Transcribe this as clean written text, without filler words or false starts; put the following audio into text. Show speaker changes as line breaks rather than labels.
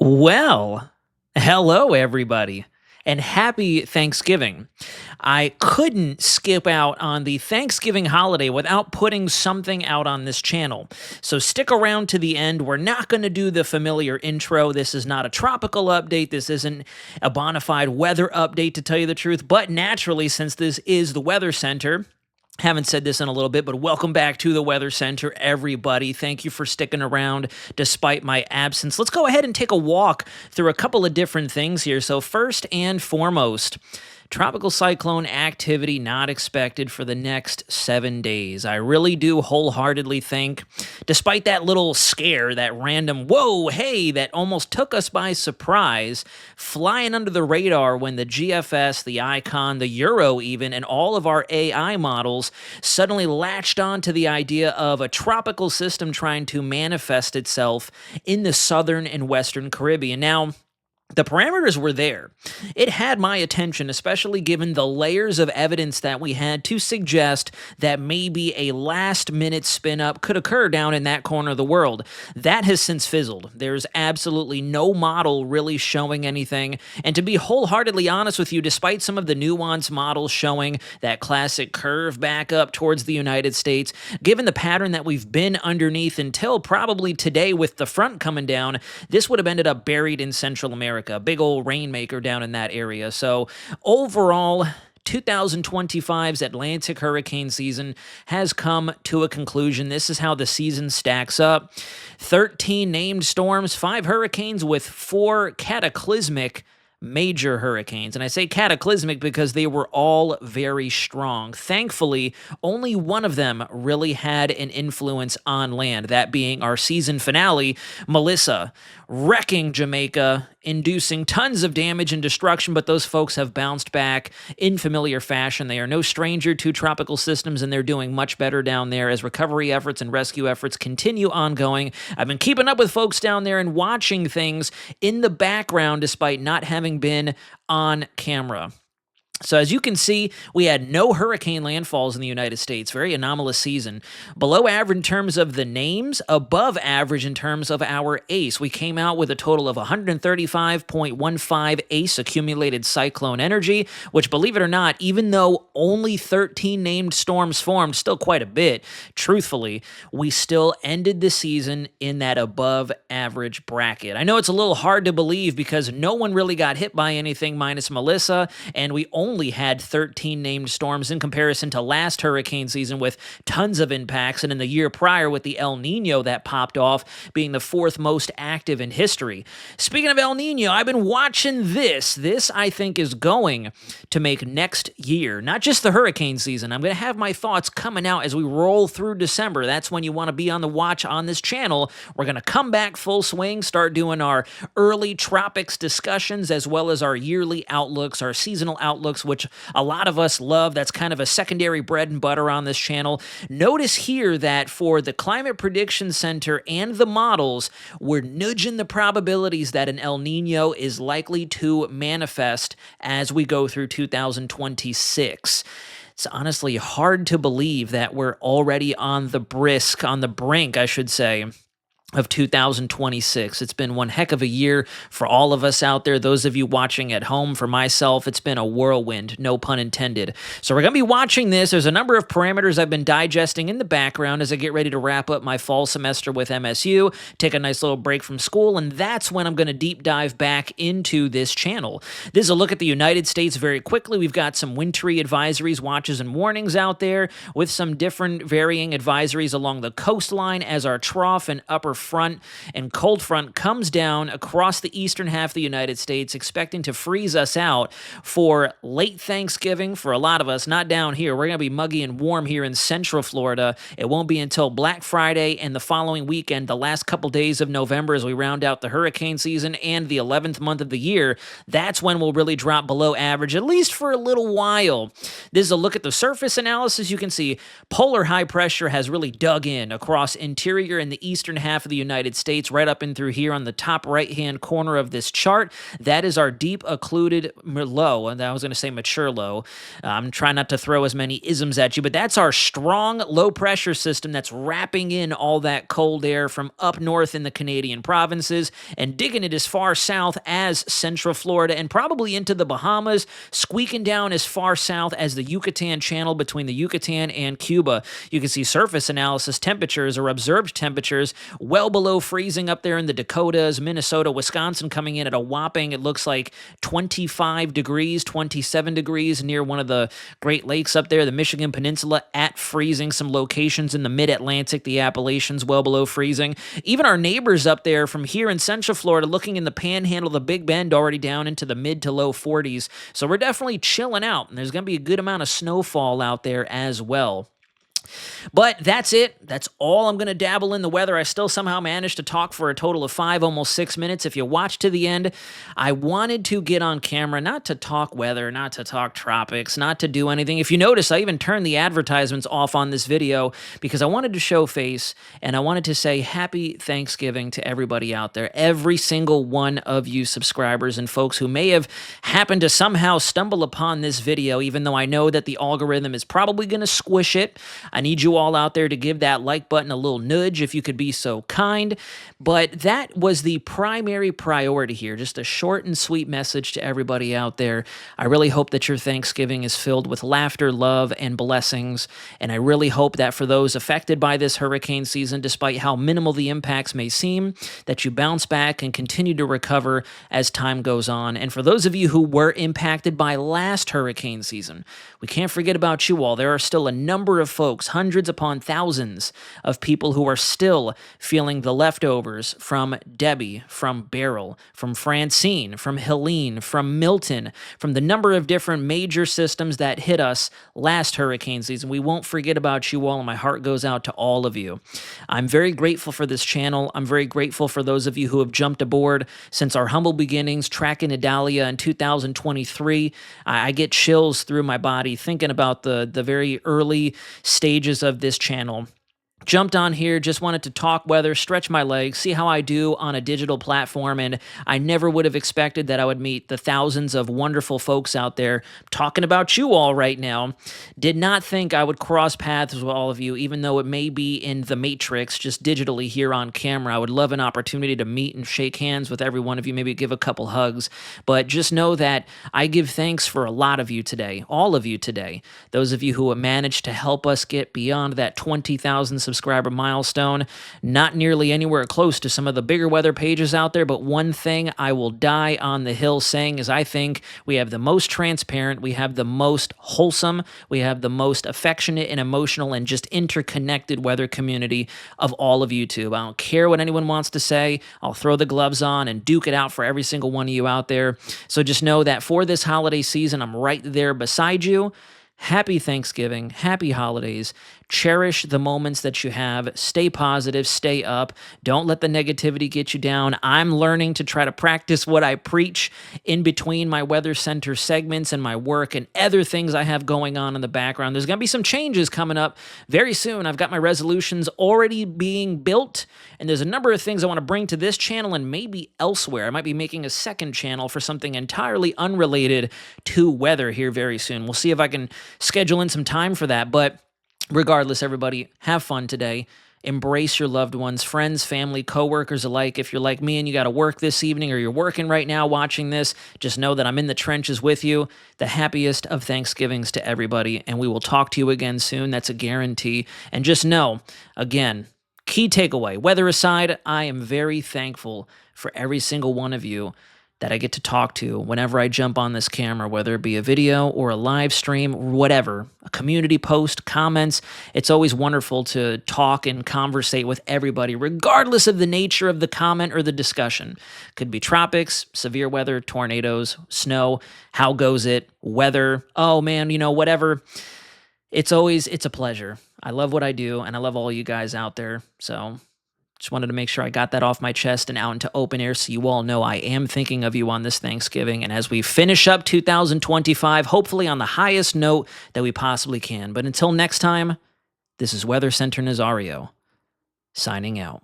Well, hello everybody, and happy Thanksgiving. I couldn't skip out on the Thanksgiving holiday without putting something out on this channel. So stick around to the end. We're not going to do the familiar intro. This is not a tropical update. This isn't a bona fide weather update, to tell you the truth. But naturally, since this is the Weather Center, haven't said this in a little bit, but welcome back to the Weather Center, everybody. Thank you for sticking around despite my absence. Let's go ahead and take a walk through a couple of different things here. So first and foremost, tropical cyclone activity not expected for the next 7 days. I really do wholeheartedly think, despite that little scare, that random, whoa, hey, that almost took us by surprise, flying under the radar when the GFS, the Icon, the Euro even, and all of our AI models suddenly latched on to the idea of a tropical system trying to manifest itself in the southern and western Caribbean. Now, the parameters were there. It had my attention, especially given the layers of evidence that we had to suggest that maybe a last-minute spin-up could occur down in that corner of the world. That has since fizzled. There's absolutely no model really showing anything. And to be wholeheartedly honest with you, despite some of the nuanced models showing that classic curve back up towards the United States, given the pattern that we've been underneath until probably today with the front coming down, this would have ended up buried in Central America. A big old rainmaker down in that area. So overall, 2025's Atlantic hurricane season has come to a conclusion. This is how the season stacks up. 13 named storms, 5 hurricanes with 4 cataclysmic major hurricanes. And I say cataclysmic because they were all very strong. Thankfully, only one of them really had an influence on land, that being our season finale, Melissa, wrecking Jamaica, inducing tons of damage and destruction, but those folks have bounced back in familiar fashion. They are no stranger to tropical systems, and they're doing much better down there as recovery efforts and rescue efforts continue ongoing. I've been keeping up with folks down there and watching things in the background despite not having been on camera. So as you can see, we had no hurricane landfalls in the United States. Very anomalous season. Below average in terms of the names, above average in terms of our ACE. We came out with a total of 135.15 ACE accumulated cyclone energy, which, believe it or not, even though only 13 named storms formed, still quite a bit, truthfully, we still ended the season in that above average bracket. I know it's a little hard to believe because no one really got hit by anything minus Melissa, and we only had 13 named storms in comparison to last hurricane season with tons of impacts, and in the year prior with the El Nino that popped off being the 4th most active in history. Speaking of El Nino, I've been watching this. This, I think, is going to make next year, not just the hurricane season. I'm going to have my thoughts coming out as we roll through December. That's when you want to be on the watch on this channel. We're going to come back full swing, start doing our early tropics discussions as well as our yearly outlooks, our seasonal outlooks, which a lot of us love. That's kind of a secondary bread and butter on this channel. Notice here that for the Climate Prediction Center and the models, we're nudging the probabilities that an El Nino is likely to manifest as we go through 2026. It's honestly hard to believe that we're already on the brink, I should say, of 2026. It's been one heck of a year for all of us out there. Those of you watching at home, for myself, it's been a whirlwind, no pun intended. So we're going to be watching this. There's a number of parameters I've been digesting in the background as I get ready to wrap up my fall semester with MSU, take a nice little break from school, and that's when I'm going to deep dive back into this channel. This is a look at the United States very quickly. We've got some wintry advisories, watches, and warnings out there with some different varying advisories along the coastline as our trough and upper front and cold front comes down across the eastern half of the United States, expecting to freeze us out for late Thanksgiving for a lot of us. Not down here. We're going to be muggy and warm here in central Florida. It won't be until Black Friday and the following weekend, the last couple days of November, as we round out the hurricane season and the 11th month of the year. That's when we'll really drop below average, at least for a little while. This is a look at the surface analysis. You can see polar high pressure has really dug in across interior and the eastern half of the United States, right up and through here on the top right-hand corner of this chart. That is our deep occluded low, and I was going to say mature low. I'm trying not to throw as many isms at you, but that's our strong low-pressure system that's wrapping in all that cold air from up north in the Canadian provinces and digging it as far south as Central Florida and probably into the Bahamas, squeaking down as far south as the Yucatan Channel between the Yucatan and Cuba. You can see surface analysis temperatures or observed temperatures well below freezing up there in the Dakotas, Minnesota, Wisconsin, coming in at a whopping, it looks like 25 degrees, 27 degrees near one of the Great Lakes up there, the Michigan Peninsula, at freezing. Some locations in the mid-Atlantic, the Appalachians, well below freezing. Even our neighbors up there from here in Central Florida, looking in the Panhandle, the Big Bend, already down into the mid to low 40s. So we're definitely chilling out, and there's going to be a good amount of snowfall out there as well. But that's it. That's all I'm going to dabble in the weather. I still somehow managed to talk for a total of 5, almost 6 minutes. If you watch to the end, I wanted to get on camera, not to talk weather, not to talk tropics, not to do anything. If you notice, I even turned the advertisements off on this video because I wanted to show face and I wanted to say happy Thanksgiving to everybody out there, every single one of you subscribers and folks who may have happened to somehow stumble upon this video, even though I know that the algorithm is probably going to squish it. I need you all out there to give that like button a little nudge if you could be so kind. But that was the primary priority here, just a short and sweet message to everybody out there. I really hope that your Thanksgiving is filled with laughter, love, and blessings. And I really hope that for those affected by this hurricane season, despite how minimal the impacts may seem, that you bounce back and continue to recover as time goes on. And for those of you who were impacted by last hurricane season, we can't forget about you all. There are still a number of folks, hundreds upon thousands of people who are still feeling the leftovers from Debbie, from Beryl, from Francine, from Helene, from Milton, from the number of different major systems that hit us last hurricane season. We won't forget about you all, and my heart goes out to all of you. I'm very grateful for this channel. I'm very grateful for those of you who have jumped aboard since our humble beginnings, tracking Idalia in 2023. I get chills through my body thinking about the very early stages of this channel. Jumped on here, just wanted to talk weather, stretch my legs, see how I do on a digital platform, and I never would have expected that I would meet the thousands of wonderful folks out there talking about you all right now. Did not think I would cross paths with all of you, even though it may be in the Matrix, just digitally here on camera. I would love an opportunity to meet and shake hands with every one of you, maybe give a couple hugs, but just know that I give thanks for a lot of you today, all of you today, those of you who have managed to help us get beyond that 20,000 subscriber milestone. Not nearly anywhere close to some of the bigger weather pages out there, but one thing I will die on the hill saying is I think we have the most transparent, we have the most wholesome, we have the most affectionate and emotional and just interconnected weather community of all of YouTube. I don't care what anyone wants to say. I'll throw the gloves on and duke it out for every single one of you out there. So just know that for this holiday season, I'm right there beside you. Happy Thanksgiving, happy holidays. Cherish the moments that you have. Stay positive, stay up. Don't let the negativity get you down. I'm learning to try to practice what I preach in between my Weather Center segments and my work and other things I have going on in the background. There's going to be some changes coming up very soon. I've got my resolutions already being built, and there's a number of things I want to bring to this channel and maybe elsewhere. I might be making a second channel for something entirely unrelated to weather here very soon. We'll see if I can schedule in some time for that, but regardless, everybody, have fun today. Embrace your loved ones, friends, family, coworkers alike. If you're like me and you got to work this evening or you're working right now watching this, just know that I'm in the trenches with you. The happiest of Thanksgivings to everybody, and we will talk to you again soon. That's a guarantee. And just know, again, key takeaway, weather aside, I am very thankful for every single one of you that I get to talk to whenever I jump on this camera, whether it be a video or a live stream, whatever, a community post, comments. It's always wonderful to talk and conversate with everybody, regardless of the nature of the comment or the discussion. Could be tropics, severe weather, tornadoes, snow, how goes it, weather, oh man, whatever. It's a pleasure. I love what I do, and I love all you guys out there, so just wanted to make sure I got that off my chest and out into open air so you all know I am thinking of you on this Thanksgiving. And as we finish up 2025, hopefully on the highest note that we possibly can. But until next time, this is Weather Center Nazario, signing out.